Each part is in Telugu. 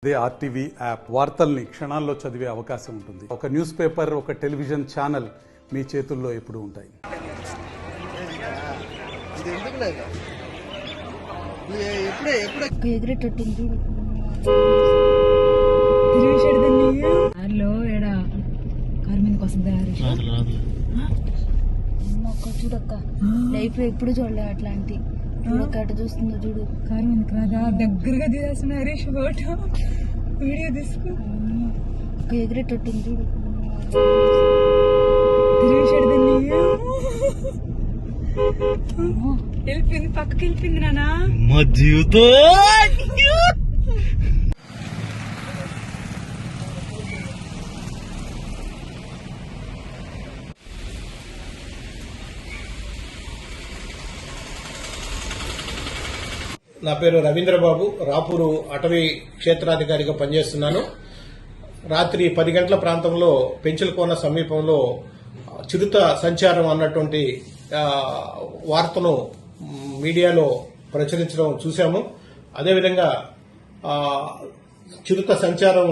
ఇదే ఆర్టీవీ యాప్ వార్తల్ని క్షణాల్లో చదివే అవకాశం ఉంటుంది. ఒక న్యూస్ పేపర్, ఒక టెలివిజన్ ఛానల్ మీ చేతుల్లో ఎప్పుడూ ఉంటాయి. చూడక్క లైఫ్ లో ఎప్పుడు చూడలే అట్లాంటి చూడక్క చూస్తుందో చూడు. కారు మనకు రాదా దగ్గరగా తీసేస్తున్నా హరీష్ ఫోటో వీడియో తీసుకో. ఎగిరేటట్టుంది చూడు. వెళ్ళిపోయింది, పక్కకి వెళ్ళిపోయింది నానా. మా జీవితం నా పేరు రవీంద్రబాబు, రాపూరు అటవీ క్షేత్రాధికారిగా పనిచేస్తున్నాను. రాత్రి 10 గంటల ప్రాంతంలో పెంచులకోన సమీపంలో చిరుత సంచారం అన్నటువంటి వార్తను మీడియాలో ప్రచురించడం చూశాము. అదేవిధంగా చిరుత సంచారం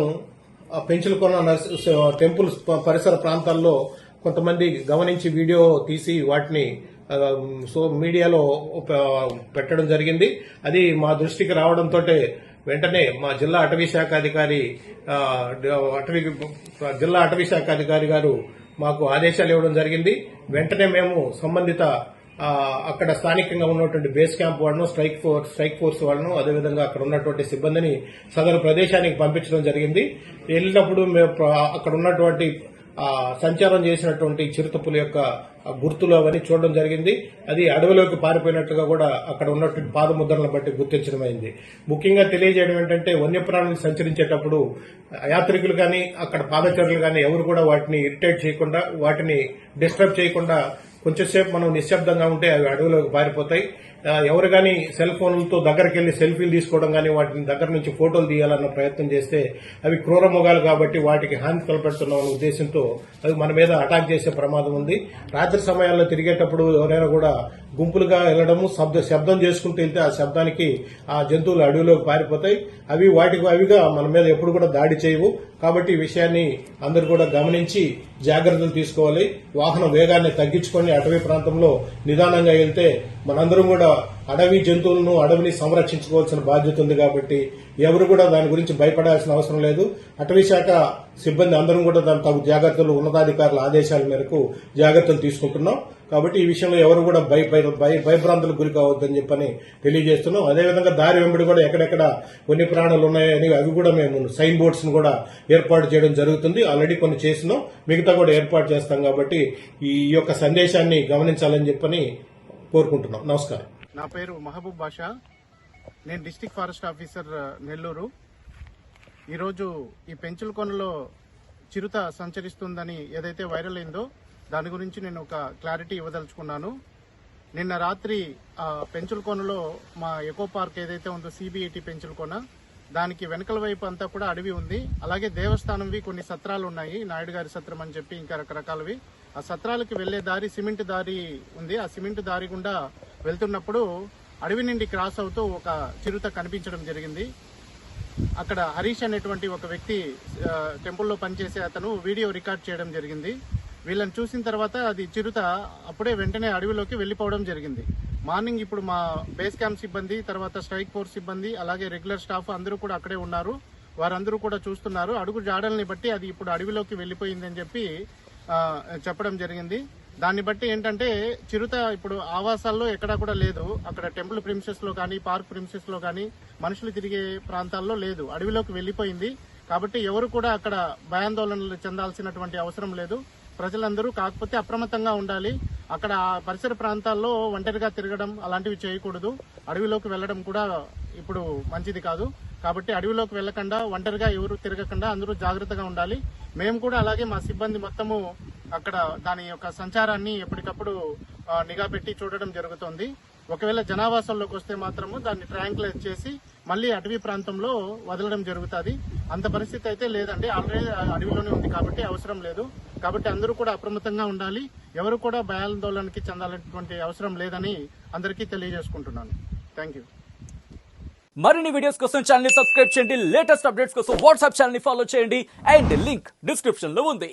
పెంచులకోన టెంపుల్ పరిసర ప్రాంతాల్లో కొంతమంది గమనించి వీడియో తీసి వాటిని మీడియాలో పెట్టడం జరిగింది. అది మా దృష్టికి రావడంతో వెంటనే మా జిల్లా అటవీ శాఖ అధికారి గారు మాకు ఆదేశాలు ఇవ్వడం జరిగింది. వెంటనే మేము సంబంధిత అక్కడ స్థానికంగా ఉన్నటువంటి బేస్ క్యాంప్ వాళ్ళను, స్ట్రైక్ ఫోర్స్ వాళ్ళను, అదేవిధంగా అక్కడ ఉన్నటువంటి సిబ్బందిని సదరు ప్రదేశానికి పంపించడం జరిగింది. వెళ్ళినప్పుడు మేము అక్కడ ఉన్నటువంటి సంచారం చేసినటువంటి చిరుతపుల యొక్క గుర్తులు అవన్నీ చూడడం జరిగింది. అది అడవిలోకి పారిపోయినట్టుగా కూడా అక్కడ ఉన్నటువంటి పాదముద్రలను బట్టి గుర్తించడం అయింది. ముఖ్యంగా తెలియజేయడం ఏంటంటే వన్యప్రాణులు సంచరించేటప్పుడు యాత్రికులు కానీ అక్కడ పాదచారులు కానీ ఎవరు కూడా వాటిని ఇరిటేట్ చేయకుండా, వాటిని డిస్టర్బ్ చేయకుండా కొంచెంసేపు మనం నిశ్శబ్దంగా ఉంటే అవి అడవిలోకి పారిపోతాయి. ఎవరు కానీ సెల్ ఫోన్లతో దగ్గరికి వెళ్లి సెల్ఫీలు తీసుకోవడం కానీ వాటిని దగ్గర నుంచి ఫోటోలు తీయాలన్న ప్రయత్నం చేస్తే అవి క్రూర మృగాలు కాబట్టి వాటికి హాని తలపెడుతున్నామన్న ఉద్దేశంతో అవి మన మీద అటాక్ చేసే ప్రమాదం ఉంది. రాత్రి సమయాల్లో తిరిగేటప్పుడు ఎవరైనా కూడా గుంపులుగా వెళ్లడము, శబ్దం చేసుకుంటూ వెళ్తే ఆ శబ్దానికి ఆ జంతువులు అడవిలోకి పారిపోతాయి. అవి అవిగా మన మీద ఎప్పుడు కూడా దాడి చేయవు. కాబట్టి ఈ విషయాన్ని అందరూ కూడా గమనించి జాగ్రత్తలు తీసుకోవాలి. వాహన వేగాన్ని తగ్గించుకొని అటవీ ప్రాంతంలో నిదానంగా వెళ్తే మనందరం కూడా అడవి జంతువులను, అడవిని సంరక్షించుకోవాల్సిన బాధ్యత ఉంది. కాబట్టి ఎవరు కూడా దాని గురించి భయపడాల్సిన అవసరం లేదు. అటవీ శాఖ సిబ్బంది అందరం కూడా దాని తగు జాగ్రత్తలు, ఉన్నతాధికారుల ఆదేశాల మేరకు జాగ్రత్తలు తీసుకుంటున్నాం. కాబట్టి ఈ విషయంలో ఎవరు కూడా భయభ్రాంతులకు గురి కావద్దని చెప్పని తెలియజేస్తున్నాం. అదేవిధంగా దారి వెంబడి కూడా ఎక్కడెక్కడ వన్యప్రాణులు ఉన్నాయని అవి కూడా మేము సైన్ బోర్డ్స్ ను కూడా ఏర్పాటు చేయడం జరుగుతుంది. ఆల్రెడీ కొన్ని చేసినాం, మిగతా కూడా ఏర్పాటు చేస్తాం. కాబట్టి ఈ యొక్క సందేశాన్ని గమనించాలని చెప్పని కోరుకుంటున్నాం. నమస్కారం. నా పేరు మహబూబ్ బాషా. నేను డిస్ట్రిక్ట్ ఫారెస్ట్ ఆఫీసర్ నెల్లూరు. ఈరోజు ఈ పెంచులకొనలో చిరుత సంచరిస్తుందని ఏదైతే వైరల్ అయిందో దాని గురించి నేను ఒక క్లారిటీ ఇవ్వదలుచుకున్నాను. నిన్న రాత్రి పెంచులకొనలో మా ఎకో పార్క్ ఏదైతే ఉందో సిబిఐటి పెంచులకొన, దానికి వెనకల వైపు అంతా కూడా అడవి ఉంది. అలాగే దేవస్థానంవి కొన్ని సత్రాలు ఉన్నాయి, నాయుడు గారి సత్రం అని చెప్పి ఇంకా రకరకాలవి. ఆ సత్రాలకి వెళ్లే దారి సిమెంట్ దారి ఉంది. ఆ సిమెంట్ దారి గుండా వెళ్తున్నప్పుడు అడవి నుండి క్రాస్ అవుతూ ఒక చిరుత కనిపించడం జరిగింది. అక్కడ హరీష్ అనేటువంటి ఒక వ్యక్తి, టెంపుల్లో పనిచేసే అతను వీడియో రికార్డ్ చేయడం జరిగింది. వీళ్ళని చూసిన తర్వాత అది చిరుత అప్పుడే వెంటనే అడవిలోకి వెళ్లిపోవడం జరిగింది. మార్నింగ్ ఇప్పుడు మా బేస్ క్యాంప్ సిబ్బంది, తర్వాత స్ట్రైక్ ఫోర్స్ సిబ్బంది, అలాగే రెగ్యులర్ స్టాఫ్ అందరూ కూడా అక్కడే ఉన్నారు. వారందరూ కూడా చూస్తున్నారు. అడుగు జాడల్ని బట్టి అది ఇప్పుడు అడవిలోకి వెళ్లిపోయిందని చెప్పి చెప్పడం జరిగింది. దాన్ని బట్టి ఏంటంటే చిరుత ఇప్పుడు ఆవాసాల్లో ఎక్కడా కూడా లేదు. అక్కడ టెంపుల్ ప్రిమిసెస్ లో కానీ, పార్క్ ప్రిమిసెస్ లో కానీ, మనుషులు తిరిగే ప్రాంతాల్లో లేదు. అడవిలోకి వెళ్లిపోయింది. కాబట్టి ఎవరు కూడా అక్కడ భయాందోళనలు చెందాల్సినటువంటి అవసరం లేదు. ప్రజలందరూ కాకపోతే అప్రమత్తంగా ఉండాలి. అక్కడ పరిసర ప్రాంతాల్లో ఒంటరిగా తిరగడం అలాంటివి చేయకూడదు. అడవిలోకి వెళ్లడం కూడా ఇప్పుడు మంచిది కాదు. కాబట్టి అడవిలోకి వెళ్లకుండా, ఒంటరిగా ఎవరు తిరగకుండా అందరూ జాగ్రత్తగా ఉండాలి. మేము కూడా అలాగే మా సిబ్బంది మొత్తము అక్కడ దాని యొక్క సంచారాన్ని ఎప్పటికప్పుడు నిఘా పెట్టి చూడడం జరుగుతోంది. ఒకవేళ జనావాసాల్లోకి వస్తే మాత్రము దాన్ని ట్రయాంకులైజ్ చేసి మళ్లీ అటవీ ప్రాంతంలో వదలడం జరుగుతుంది. అంత పరిస్థితి అయితే లేదండి, ఆల్రెడీ అడవిలోనే ఉంది కాబట్టి అవసరం లేదు. కాబట్టి అందరూ కూడా అప్రమత్తంగా ఉండాలి. ఎవరు కూడా భయాందోళనకి చెందాలనేటువంటి అవసరం లేదని అందరికీ తెలియజేసుకుంటున్నాను. Thank you. మరిన్ని వీడియోస్ కోసం ఛానల్ ని సబ్స్క్రైబ్ చేయండి, లేటెస్ట్ అప్డేట్స్ కోసం వాట్సాప్ ఛానల్ ని ఫాలో చేయండి అండ్ లింక్ డిస్క్రిప్షన్ లో ఉంది.